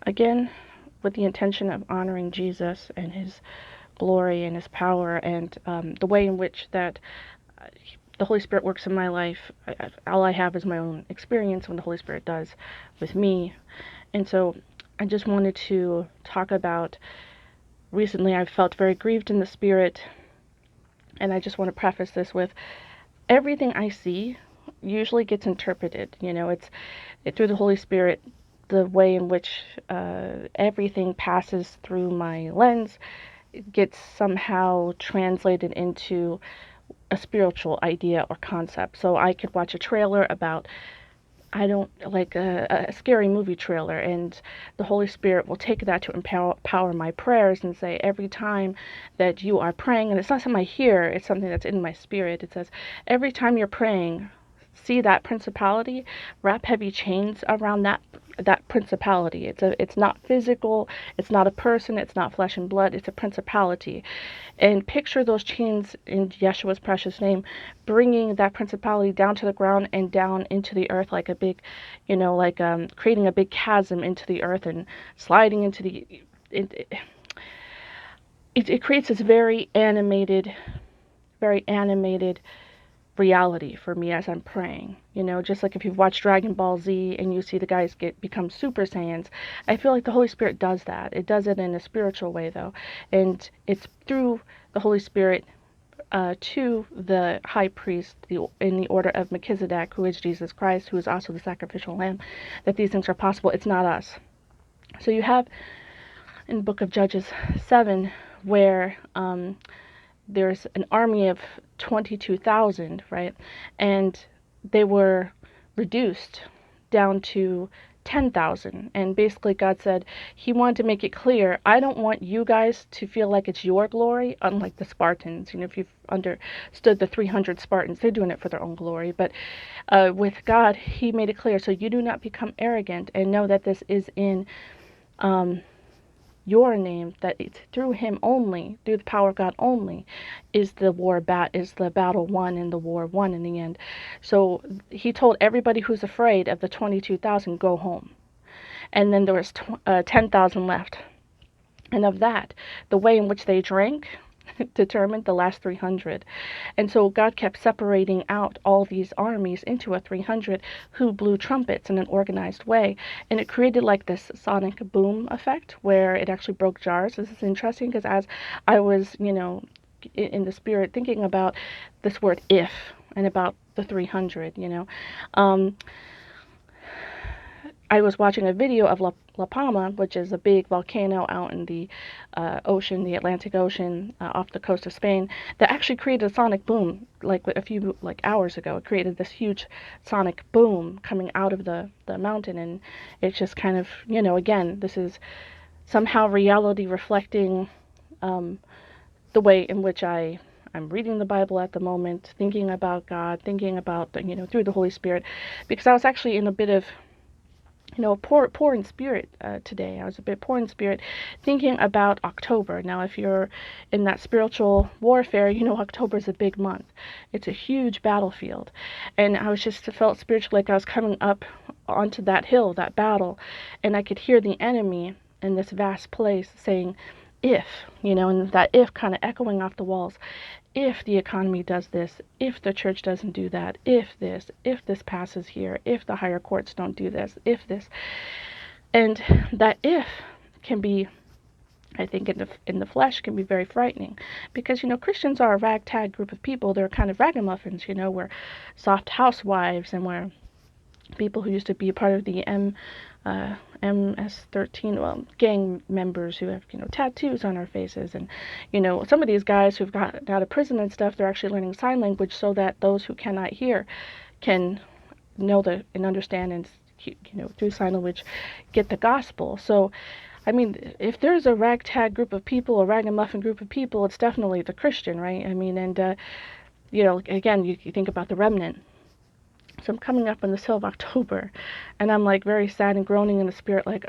again, with the intention of honoring Jesus and his glory and his power, and the way in which that the Holy Spirit works in my life. All I have is my own experience when the Holy Spirit does with me. And so I just wanted to talk about, recently I felt very grieved in the Spirit, and I just want to preface this with, everything I see usually gets interpreted. It's through the Holy Spirit, the way in which everything passes through my lens gets somehow translated into a spiritual idea or concept. So I could watch a trailer about, I don't like a scary movie trailer, and the Holy Spirit will take that to empower my prayers and say, every time that you are praying, and it's not something I hear, it's something that's in my spirit. It says, every time you're praying, see that principality, wrap heavy chains around that principality. It's not physical, it's not a person, it's not flesh and blood, it's a principality. And picture those chains in Yeshua's precious name, bringing that principality down to the ground and down into the earth like a big, creating a big chasm into the earth and sliding into the. It creates this very animated reality for me as I'm praying. Just like if you've watched Dragon Ball Z and you see the guys become Super Saiyans, I feel like the Holy Spirit does that. It does it in a spiritual way, though, and it's through the Holy Spirit to the high priest in the order of Melchizedek, who is Jesus Christ, who is also the sacrificial lamb, that these things are possible. It's not us. So you have in the book of Judges 7 where there's an army of 22,000, right? And they were reduced down to 10,000. And basically God said he wanted to make it clear, I don't want you guys to feel like it's your glory, unlike the Spartans. If you've understood the 300 Spartans, they're doing it for their own glory. But with God, he made it clear, so you do not become arrogant and know that this is in your name, that it's through him only, through the power of God only, is the battle won and the war won in the end. So he told everybody who's afraid of the 22,000, go home. And then there was 10,000 left. And of that, the way in which they drank determined the last 300. And so God kept separating out all these armies into a 300 who blew trumpets in an organized way. And it created like this sonic boom effect where it actually broke jars. This is interesting because as I was, in the Spirit thinking about this word if and about the 300, I was watching a video of La Palma, which is a big volcano out in the ocean, the Atlantic Ocean, off the coast of Spain, that actually created a sonic boom like a few hours ago. It created this huge sonic boom coming out of the mountain, and it's just kind of, again, this is somehow reality reflecting the way in which I'm reading the Bible at the moment, thinking about God, thinking about, through the Holy Spirit, because I was actually in a bit of poor in spirit today. I was a bit poor in spirit thinking about October. Now, if you're in that spiritual warfare, October is a big month. It's a huge battlefield. And I was just felt spiritually like I was coming up onto that hill, that battle, and I could hear the enemy in this vast place saying, if, and that if kind of echoing off the walls. If the economy does this, if the church doesn't do that, if this passes here, if the higher courts don't do this, if this. And that if can be, I think in the flesh, can be very frightening, because Christians are a ragtag group of people. They're kind of ragamuffins, we're soft housewives, and we're people who used to be a part of the MS-13 gang members who have tattoos on our faces, and some of these guys who've got out of prison and stuff, they're actually learning sign language so that those who cannot hear can know and understand, and through sign language get the gospel. So I mean, if there's a ragtag group of people, a ragamuffin group of people, it's definitely the Christian, right? I mean, and again, you think about the remnant. So I'm coming up on this hill of October, and I'm like very sad and groaning in the spirit, like,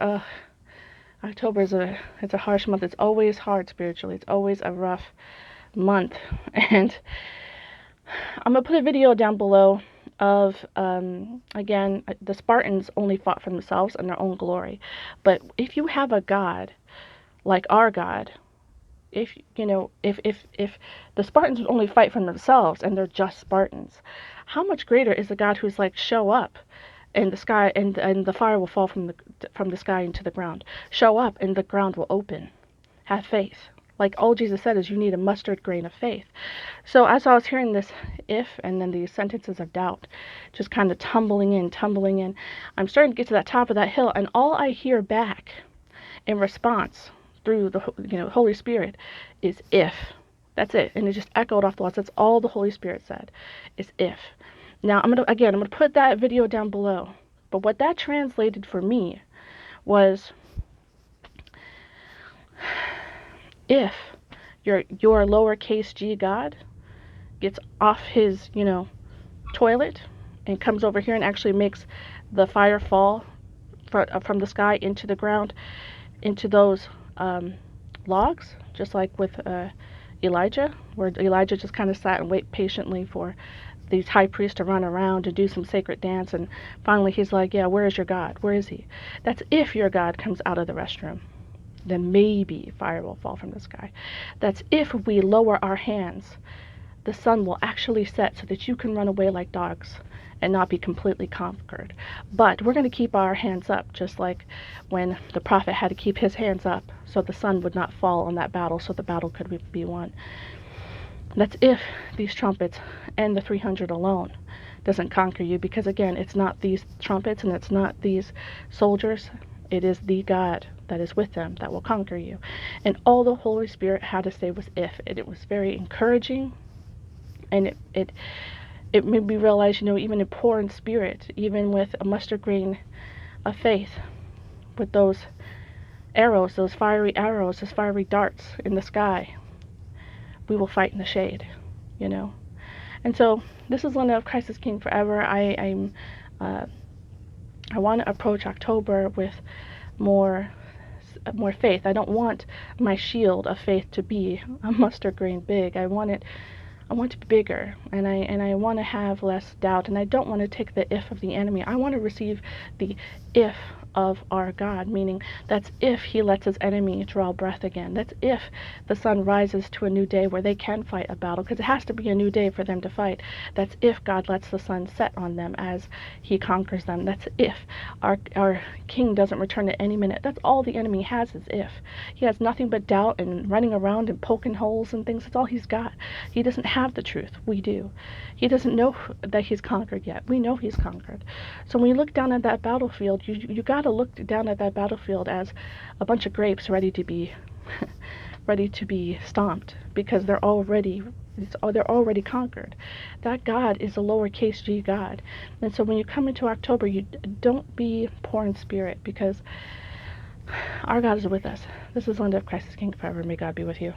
October it's a harsh month. It's always hard spiritually. It's always a rough month. And I'm gonna put a video down below of, again, the Spartans only fought for themselves and their own glory. But if you have a God like our God, if if the Spartans would only fight for themselves and they're just Spartans, how much greater is the God who's like, show up and the sky and the fire will fall from the sky into the ground. Show up and the ground will open. Have faith. Like all Jesus said is you need a mustard grain of faith. So as I was hearing this if and then these sentences of doubt just kind of tumbling in, I'm starting to get to that top of that hill, and all I hear back in response through the Holy Spirit is if. That's it. And it just echoed off the walls. That's all the Holy Spirit said is if. Now I'm gonna put that video down below. But what that translated for me was, if your lowercase g God gets off his, toilet and comes over here and actually makes the fire fall from the sky into the ground, into those logs, just like with Elijah, where Elijah just kind of sat and waited patiently for these high priests to run around and do some sacred dance, and finally he's like, yeah, where is your God? Where is he? That's if your God comes out of the restroom. Then maybe fire will fall from the sky. That's if we lower our hands, the sun will actually set so that you can run away like dogs and not be completely conquered. But we're going to keep our hands up, just like when the prophet had to keep his hands up so the sun would not fall on that battle, so the battle could be won. That's if these trumpets and the 300 alone doesn't conquer you, because again, it's not these trumpets and it's not these soldiers. It is the God that is with them that will conquer you. And all the Holy Spirit had to say was if. And it was very encouraging. And it made me realize, even in poor in spirit, even with a mustard grain of faith, with those arrows, those fiery arrows, those fiery darts in the sky, we will fight in the shade, And so this is Linda of Christ is King Forever. I want to approach October with more faith. I don't want my shield of faith to be a mustard grain big. I want it to be bigger, and I want to have less doubt, and I don't want to take the if of the enemy. I want to receive the if of our God, meaning that's if he lets his enemy draw breath again. That's if the sun rises to a new day where they can fight a battle, because it has to be a new day for them to fight. That's if God lets the sun set on them as he conquers them. That's if our king doesn't return at any minute. That's all the enemy has is if. He has nothing but doubt and running around and poking holes and things. That's all he's got. He doesn't have the truth. We do. He doesn't know that he's conquered yet. We know he's conquered. So when you look down at that battlefield, you got to look down at that battlefield as a bunch of grapes ready to be stomped, because they're already conquered. That God is a lowercase g God. And so when you come into October, you don't be poor in spirit, because our God is with us. This is Linda of Christ is King Forever. May God be with you.